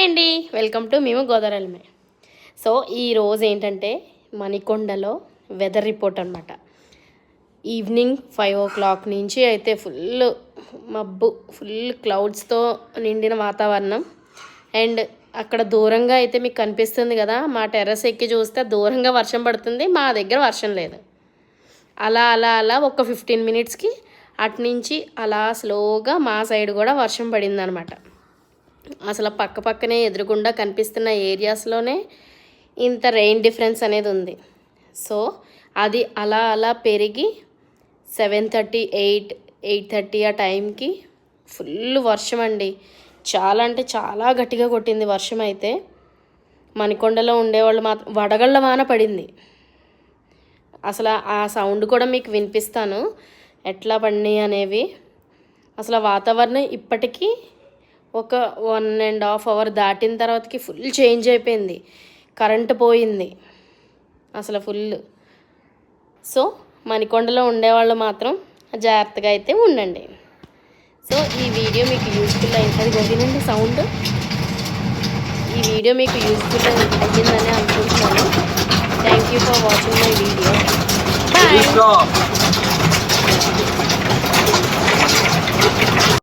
అండి, welcome to మేము గోదావరిమే. So ఈరోజు ఏంటంటే మణికొండలో వెదర్ రిపోర్ట్ అనమాట. ఈవినింగ్ 5 o'clock నుంచి అయితే ఫుల్ మబ్బు, ఫుల్ క్లౌడ్స్తో నిండిన వాతావరణం. అండ్ అక్కడ దూరంగా అయితే మీకు కనిపిస్తుంది కదా, మా టెర్రస్ ఎక్కి చూస్తే దూరంగా వర్షం పడుతుంది, మా దగ్గర వర్షం లేదు. అలా అలా అలా ఒక 15 minutesకి అటు నుంచి అలా స్లోగా మా సైడ్ కూడా వర్షం పడింది అనమాట. అసలు పక్క పక్కనే ఎదురుగుండా కనిపిస్తున్న ఏరియాస్లోనే ఇంత రెయిన్ డిఫరెన్స్ అనేది ఉంది. సో అది అలా అలా పెరిగి 7:30, 8:30 ఆ టైంకి ఫుల్ వర్షం అండి. చాలా అంటే చాలా గట్టిగా కొట్టింది వర్షం. అయితే మణికొండలో ఉండేవాళ్ళు మాత్రం వడగళ్ళ వాన పడింది. అసలు ఆ సౌండ్ కూడా మీకు వినిపిస్తాను ఎట్లా పడినాయి అనేవి. అసలు వాతావరణం ఇప్పటికీ ఒక 1.5 hour దాటిన తర్వాతకి ఫుల్ చేంజ్ అయిపోయింది. కరెంటు పోయింది అసలు ఫుల్. సో మణికొండలో ఉండేవాళ్ళు మాత్రం జాగ్రత్తగా అయితే ఉండండి. సో ఈ వీడియో మీకు యూస్ఫుల్ అయింది గోగినండి సౌండ్. ఈ వీడియో మీకు యూస్ఫుల్ అయ్యిందని అనుకుంటున్నాను. Thank you for watching my video. Bye.